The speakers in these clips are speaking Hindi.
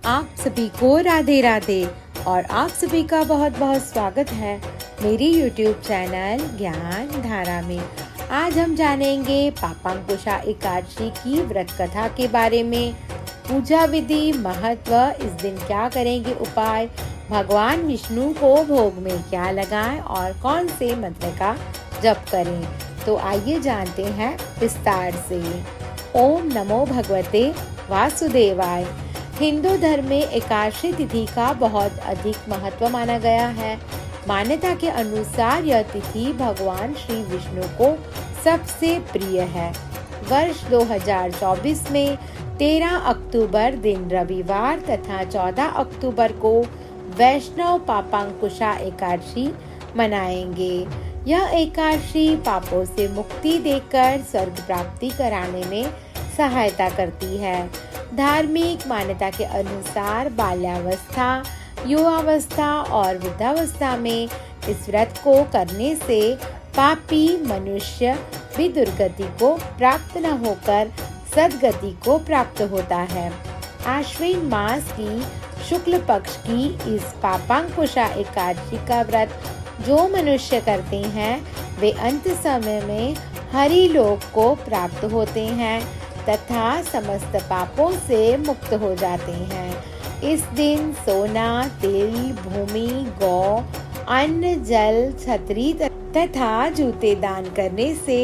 आप सभी को राधे राधे और आप सभी का बहुत बहुत स्वागत है मेरी YouTube चैनल ज्ञान धारा में। आज हम जानेंगे पापांकुशा एकादशी की व्रत कथा के बारे में, पूजा विधि, महत्व, इस दिन क्या करेंगे उपाय, भगवान विष्णु को भोग में क्या लगाएं और कौन से मंत्र का जप करें। तो आइए जानते हैं विस्तार से। ओम नमो भगवते वासुदेवाय। हिंदू धर्म में एकादशी तिथि का बहुत अधिक महत्व माना गया है। मान्यता के अनुसार यह तिथि भगवान श्री विष्णु को सबसे प्रिय है। वर्ष 2024 में 13 अक्टूबर दिन रविवार तथा 14 अक्टूबर को वैष्णव पापांकुशा एकादशी मनाएंगे। यह एकादशी पापों से मुक्ति देकर स्वर्ग प्राप्ति कराने में सहायता करती है। धार्मिक मान्यता के अनुसार बाल्यावस्था, युवावस्था और वृद्धावस्था में इस व्रत को करने से पापी मनुष्य भी दुर्गति को प्राप्त न होकर सद्गति को प्राप्त होता है। आश्विन मास की शुक्ल पक्ष की इस पापांकुशा एकादशी का व्रत जो मनुष्य करते हैं वे अंत समय में हरि लोक को प्राप्त होते हैं तथा समस्त पापों से मुक्त हो जाते हैं। इस दिन सोना, तिल, भूमि, गौ, अन्न, जल, छतरी तथा जूते दान करने से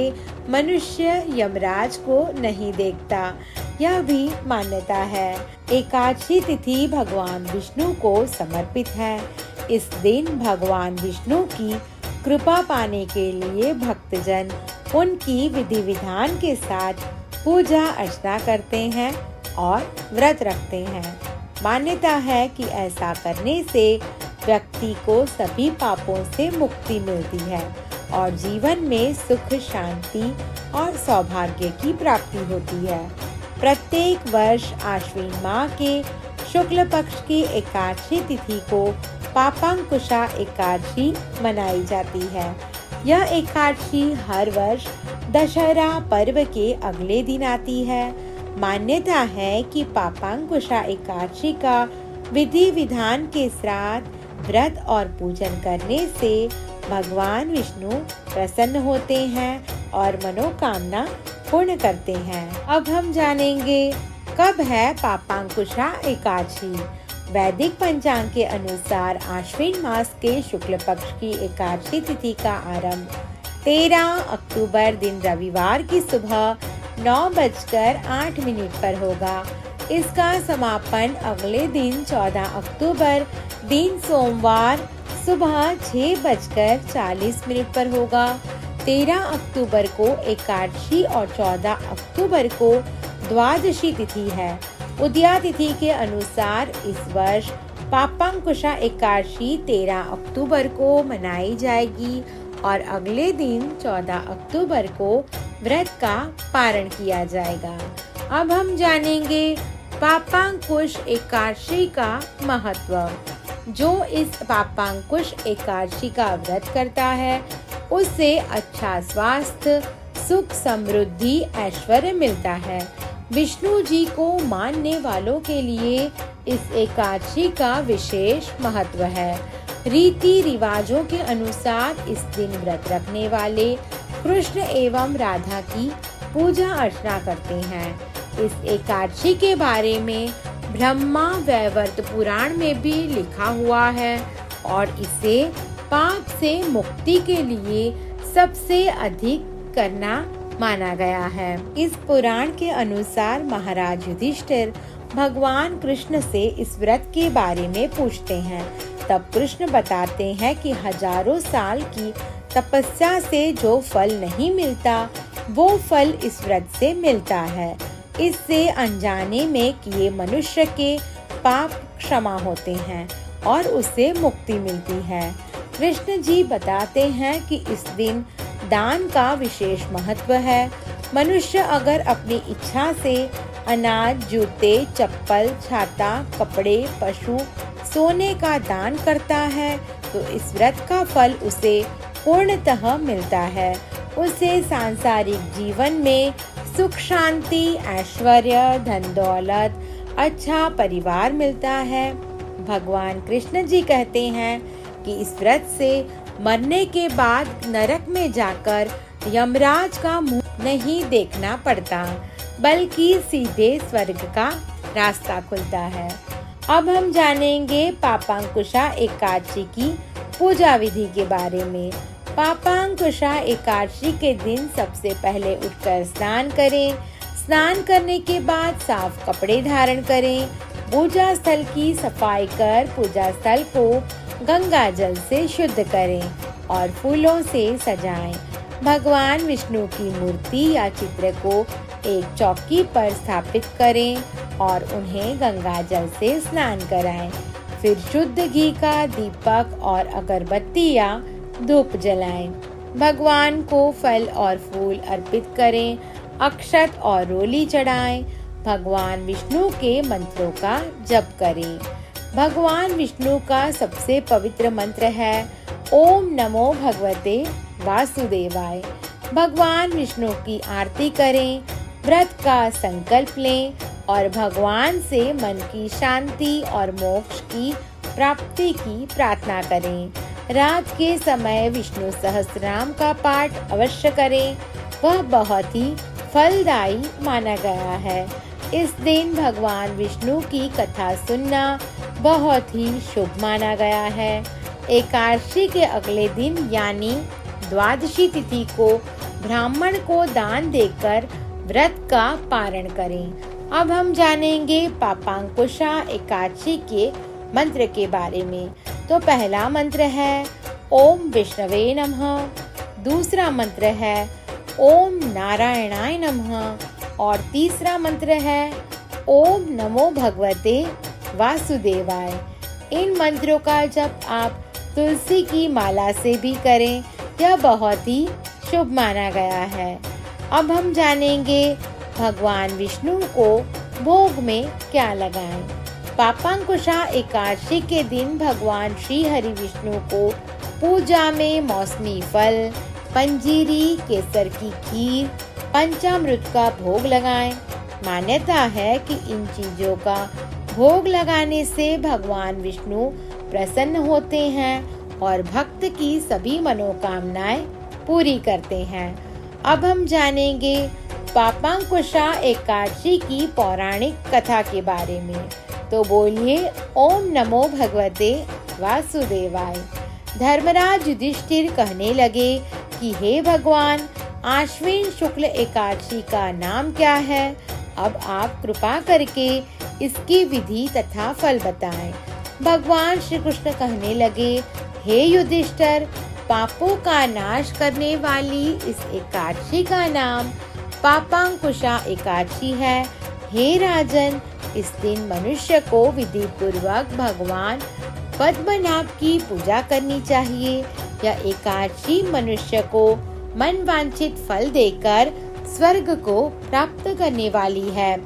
मनुष्य यमराज को नहीं देखता, यह भी मान्यता है। एकादशी तिथि भगवान विष्णु को समर्पित है। इस दिन भगवान विष्णु की कृपा पाने के लिए भक्तजन उनकी विधि विधान के साथ पूजा अर्चना करते हैं और व्रत रखते हैं। मान्यता है कि ऐसा करने से व्यक्ति को सभी पापों से मुक्ति मिलती है और जीवन में सुख, शांति और सौभाग्य की प्राप्ति होती है। प्रत्येक वर्ष आश्विन माह के शुक्ल पक्ष की एकादशी तिथि को पापांकुशा एकादशी मनाई जाती है। यह एकादशी हर वर्ष दशहरा पर्व के अगले दिन आती है। मान्यता है कि पापांकुशा एकादशी का विधि विधान के साथ व्रत और पूजन करने से भगवान विष्णु प्रसन्न होते हैं और मनोकामना पूर्ण करते हैं। अब हम जानेंगे कब है पापांकुशा एकादशी। वैदिक पंचांग के अनुसार आश्विन मास के शुक्ल पक्ष की एकादशी तिथि का आरंभ 13 अक्टूबर दिन रविवार की सुबह 9:08 पर होगा। इसका समापन अगले दिन 14 अक्टूबर दिन सोमवार सुबह 6:40 पर होगा। 13 अक्टूबर को एकादशी और 14 अक्टूबर को द्वादशी तिथि है। उदया तिथि के अनुसार इस वर्ष पापांकुशा एकादशी 13 अक्टूबर को मनाई जाएगी और अगले दिन 14 अक्टूबर को व्रत का पारण किया जाएगा। अब हम जानेंगे पापांकुश एकादशी का महत्व। जो इस पापांकुश एकादशी का व्रत करता है उसे अच्छा स्वास्थ्य, सुख, समृद्धि, ऐश्वर्य मिलता है। विष्णु जी को मानने वालों के लिए इस एकादशी का विशेष महत्व है। रीति रिवाजों के अनुसार इस दिन व्रत रखने वाले कृष्ण एवं राधा की पूजा अर्चना करते हैं। इस एकादशी के बारे में ब्रह्मा वैवर्त पुराण में भी लिखा हुआ है और इसे पाप से मुक्ति के लिए सबसे अधिक करना माना गया है। इस पुराण के अनुसार महाराज युधिष्ठिर भगवान कृष्ण से इस व्रत के बारे में पूछते हैं। तब कृष्ण बताते हैं कि हजारों साल की तपस्या से जो फल नहीं मिलता वो फल इस व्रत से मिलता है। इससे अनजाने में किए मनुष्य के पाप क्षमा होते हैं और उसे मुक्ति मिलती है। कृष्ण जी बताते हैं कि इस दिन दान का विशेष महत्व है। मनुष्य अगर अपनी इच्छा से अनाज, जूते, चप्पल, छाता, कपड़े, पशु, सोने का दान करता है तो इस व्रत का फल उसे पूर्णतः मिलता है। उसे सांसारिक जीवन में सुख, शांति, ऐश्वर्य, धन दौलत, अच्छा परिवार मिलता है। भगवान कृष्ण जी कहते हैं कि इस व्रत से मरने के बाद नरक में जाकर यमराज का मुंह नहीं देखना पड़ता, बल्कि सीधे स्वर्ग का रास्ता खुलता है। अब हम जानेंगे पापांकुशा एकादशी की पूजा विधि के बारे में। पापांकुशा एकादशी के दिन सबसे पहले उठकर स्नान करें। स्नान करने के बाद साफ कपड़े धारण करें। पूजा स्थल की सफाई कर पूजा स्थल को गंगा जल से शुद्ध करें और फूलों से सजाएं। भगवान विष्णु की मूर्ति या चित्र को एक चौकी पर स्थापित करें और उन्हें गंगा जल से स्नान कराएं। फिर शुद्ध घी का दीपक और अगरबत्ती या धूप जलाएं। भगवान को फल और फूल अर्पित करें। अक्षत और रोली चढ़ाएं। भगवान विष्णु के मंत्रों का जप करें। भगवान विष्णु का सबसे पवित्र मंत्र है ओम नमो भगवते वासुदेवाय। भगवान विष्णु की आरती करें। व्रत का संकल्प लें और भगवान से मन की शांति और मोक्ष की प्राप्ति की प्रार्थना करें। रात के समय विष्णु सहस्रनाम का पाठ अवश्य करें। वह बहुत ही फलदायी माना गया है। इस दिन भगवान विष्णु की कथा सुनना बहुत ही शुभ माना गया है। एकादशी के अगले दिन यानी द्वादशी तिथि को ब्राह्मण को दान देकर व्रत का पारण करें। अब हम जानेंगे पापांकुशा एकादशी के मंत्र के बारे में। तो पहला मंत्र है ओम विष्णवे नमः। दूसरा मंत्र है ओम नारायणाय नमः और तीसरा मंत्र है ओम नमो भगवते वासुदेवाय। इन मंत्रों का जप आप तुलसी की माला से भी करें, यह बहुत ही शुभ माना गया है। अब हम जानेंगे भगवान विष्णु को भोग में क्या लगाएं। पापांकुशा एकादशी के दिन भगवान श्री हरि विष्णु को पूजा में मौसमी फल, पंजीरी, केसर की खीर, पंचामृत का भोग लगाएं। मान्यता है कि इन चीजों का भोग लगाने से भगवान विष्णु प्रसन्न होते हैं और भक्त की सभी मनोकामनाएं पूरी करते हैं। अब हम जानेंगे पापांकुशा एकादशी की पौराणिक कथा के बारे में। तो बोलिए ओम नमो भगवते वासुदेवाय। धर्मराज युधिष्ठिर कहने लगे कि हे भगवान, आश्विन शुक्ल एकादशी का नाम क्या है? अब आप कृपा करके इसकी विधि तथा फल बताएं। भगवान श्री कृष्ण कहने लगे, हे युधिष्ठिर, पापों का नाश करने वाली इस एकादशी का नाम पापांकुशा एकादशी है। हे राजन, इस दिन मनुष्य को विधि पूर्वक भगवान पद्मनाभ की पूजा करनी चाहिए। यह एकादशी मनुष्य को मन वांछित फल देकर स्वर्ग को प्राप्त करने वाली है।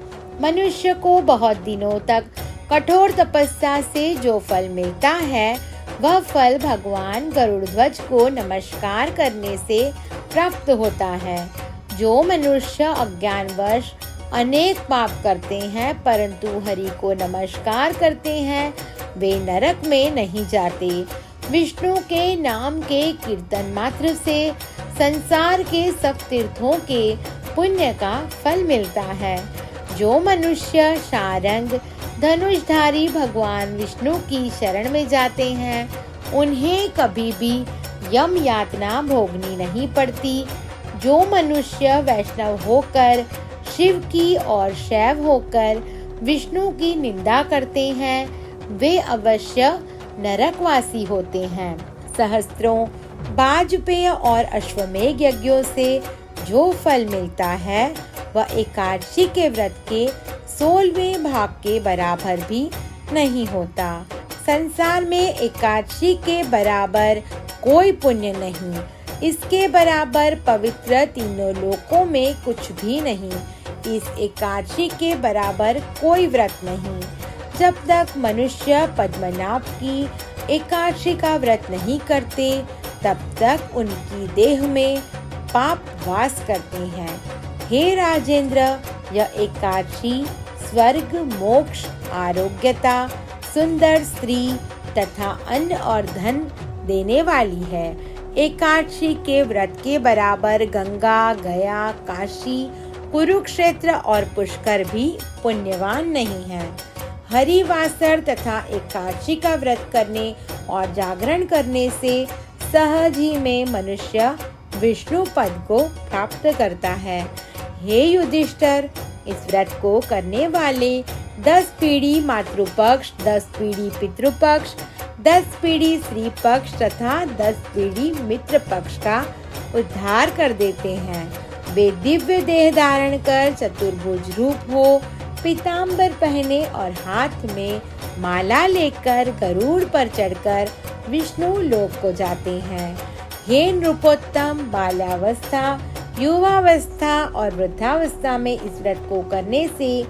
मनुष्य को बहुत दिनों तक कठोर तपस्या से जो फल मिलता है, वह फल भगवान गरुड़ध्वज को नमस्कार करने से प्राप्त होता है। जो मनुष्य अज्ञानवश अनेक पाप करते हैं परंतु हरि को नमस्कार करते हैं, वे नरक में नहीं जाते। विष्णु के नाम के कीर्तन मात्र से संसार के सब तीर्थों के पुण्य का फल मिलता है। जो मनुष्य सारंग धनुषधारी भगवान विष्णु की शरण में जाते हैं, उन्हें कभी भी यम यातना भोगनी नहीं पड़ती। जो मनुष्य वैष्णव होकर शिव की और शैव होकर विष्णु की निंदा करते हैं, वे अवश्य नरकवासी होते हैं। सहस्त्रों वाजपेय और अश्वमेध यज्ञों से जो फल मिलता है, वह एकादशी के व्रत के 16वें भाग के बराबर भी नहीं होता। संसार में एकादशी के बराबर कोई पुण्य नहीं, इसके बराबर पवित्र तीनों लोकों में कुछ भी नहीं। इस एकादशी के बराबर कोई व्रत नहीं। जब तक मनुष्य पद्मनाभ की एकादशी का व्रत नहीं करते, तब तक उनकी देह में पाप वास करते हैं। हे राजेंद्र, यह एकादशी स्वर्ग, मोक्ष, आरोग्यता, सुंदर स्त्री तथा अन्न और धन देने वाली है। एकादशी के व्रत के बराबर गंगा, गया, काशी, कुरुक्षेत्र और पुष्कर भी पुण्यवान नहीं है। हरिवासर तथा एकादशी का व्रत करने और जागरण करने से सहज ही में मनुष्य विष्णु पद को प्राप्त करता है। हे युधिष्ठिर, इस व्रत को करने वाले 10 पीढ़ी मातृपक्ष, 10 पीढ़ी पितृपक्ष, 10 पीढ़ी स्त्री पक्ष तथा 10 पीढ़ी मित्र पक्ष का उद्धार कर देते हैं। वे दिव्य देह धारण कर चतुर्भुज रूप हो, पीताम्बर पहने और हाथ में माला लेकर गरुड़ पर चढ़कर विष्णु लोक को जाते हैं। हे नृपोत्तम, बाल्यावस्था, युवावस्था और वृद्धावस्था में इस व्रत को करने से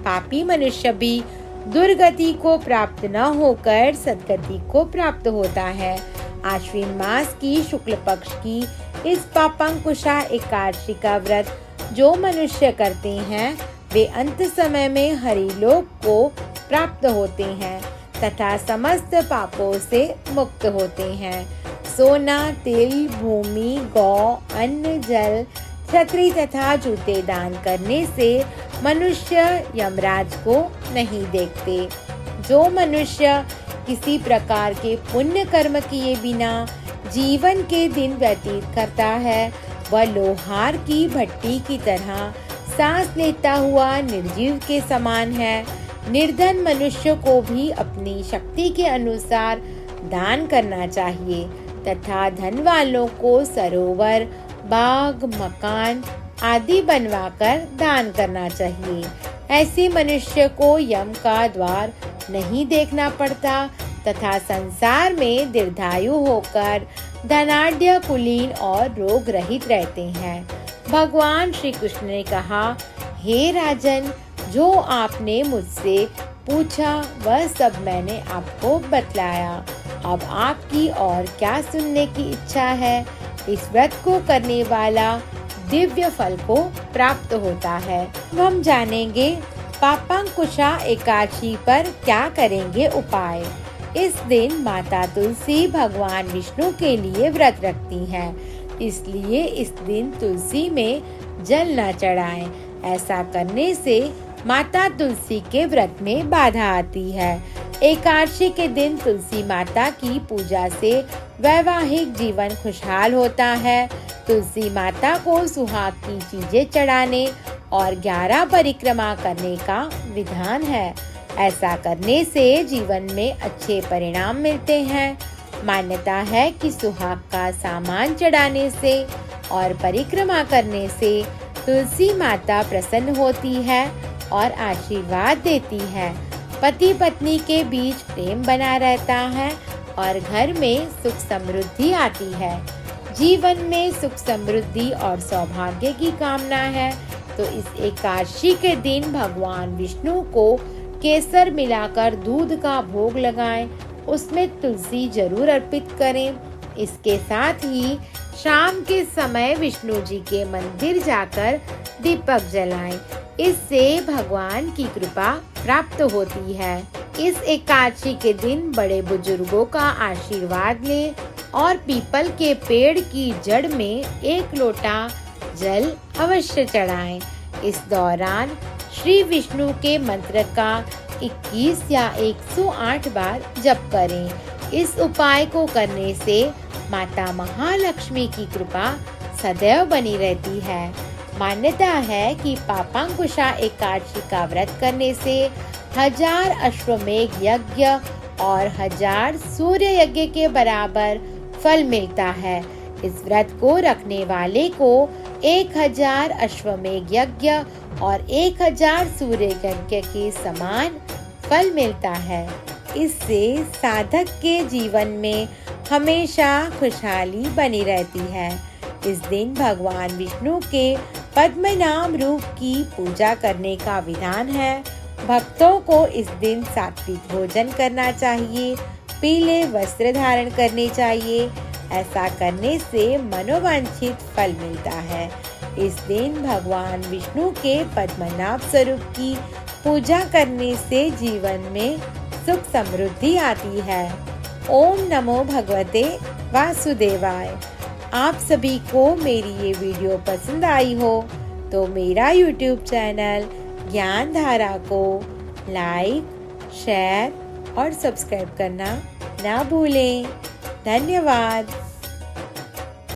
पापी मनुष्य भी दुर्गति को प्राप्त न होकर सद्गति को प्राप्त होता है। आश्विन मास की शुक्ल पक्ष की इस पापांकुशा एकादशी का व्रत जो मनुष्य करते हैं वे अंत समय में हरिलोक को प्राप्त होते हैं तथा समस्त पापों से मुक्त होते हैं। सोना, तिल, भूमि, गौ, अन्न, जल, छतरी तथा जूते दान करने से मनुष्य यमराज को नहीं देखते। जो मनुष्य किसी प्रकार के पुण्य कर्म किए बिना जीवन के दिन व्यतीत करता है वह लोहार की भट्टी की तरह सांस लेता हुआ निर्जीव के समान है। निर्धन मनुष्य को भी अपनी शक्ति के अनुसार दान करना चाहिए तथा धन वालों को सरोवर, बाग, मकान आदि बनवाकर दान करना चाहिए। ऐसे मनुष्य को यम का द्वार नहीं देखना पड़ता तथा संसार में दीर्घायु होकर धनाढ्य, कुलीन और रोग रहित रहते हैं। भगवान श्री कृष्ण ने कहा, हे राजन, जो आपने मुझसे पूछा वह सब मैंने आपको बतलाया। अब आपकी और क्या सुनने की इच्छा है? इस व्रत को करने वाला दिव्य फल को प्राप्त होता है। हम जानेंगे पापांकुशा एकादशी पर क्या करेंगे उपाय। इस दिन माता तुलसी भगवान विष्णु के लिए व्रत रखती हैं, इसलिए इस दिन तुलसी में जल न चढ़ाएं। ऐसा करने से माता तुलसी के व्रत में बाधा आती है। एकादशी के दिन तुलसी माता की पूजा से वैवाहिक जीवन खुशहाल होता है। तुलसी माता को सुहाग की चीजें चढ़ाने और 11 परिक्रमा करने का विधान है। ऐसा करने से जीवन में अच्छे परिणाम मिलते हैं। मान्यता है कि सुहाग का सामान चढ़ाने से और परिक्रमा करने से तुलसी माता प्रसन्न होती है और आशीर्वाद देती है। पति पत्नी के बीच प्रेम बना रहता है और घर में सुख समृद्धि आती है। जीवन में सुख समृद्धि और सौभाग्य की कामना है तो इस एकादशी के दिन भगवान विष्णु को केसर मिलाकर दूध का भोग लगाएं, उसमें तुलसी जरूर अर्पित करें। इसके साथ ही शाम के समय विष्णु जी के मंदिर जाकर दीपक जलाएं। इससे भगवान की कृपा प्राप्त होती है। इस एकादशी के दिन बड़े बुजुर्गों का आशीर्वाद लें और पीपल के पेड़ की जड़ में 1 लोटा जल अवश्य चढ़ाएं। इस दौरान श्री विष्णु के मंत्र का 21 या 108 बार जप करें। इस उपाय को करने से माता महालक्ष्मी की कृपा सदैव बनी रहती है। मान्यता है कि पापांकुशा एकादशी का व्रत करने से 1000 अश्वमेघ यज्ञ और 1000 सूर्य यज्ञ के बराबर फल मिलता है। इस व्रत को रखने वाले को 1000 अश्वमेघ यज्ञ और 1000 सूर्य यज्ञ के समान फल मिलता है। इससे साधक के जीवन में हमेशा खुशहाली बनी रहती है। इस दिन भगवान विष्णु के पद्मनाभ रूप की पूजा करने का विधान है। भक्तों को इस दिन सात्विक भोजन करना चाहिए, पीले वस्त्र धारण करने चाहिए। ऐसा करने से मनोवांछित फल मिलता है। इस दिन भगवान विष्णु के पद्मनाभ स्वरूप की पूजा करने से जीवन में सुख समृद्धि आती है। ओम नमो भगवते वासुदेवाय। आप सभी को मेरी ये वीडियो पसंद आई हो तो मेरा YouTube चैनल ज्ञान धारा को लाइक, शेयर और सब्सक्राइब करना ना भूलें। धन्यवाद।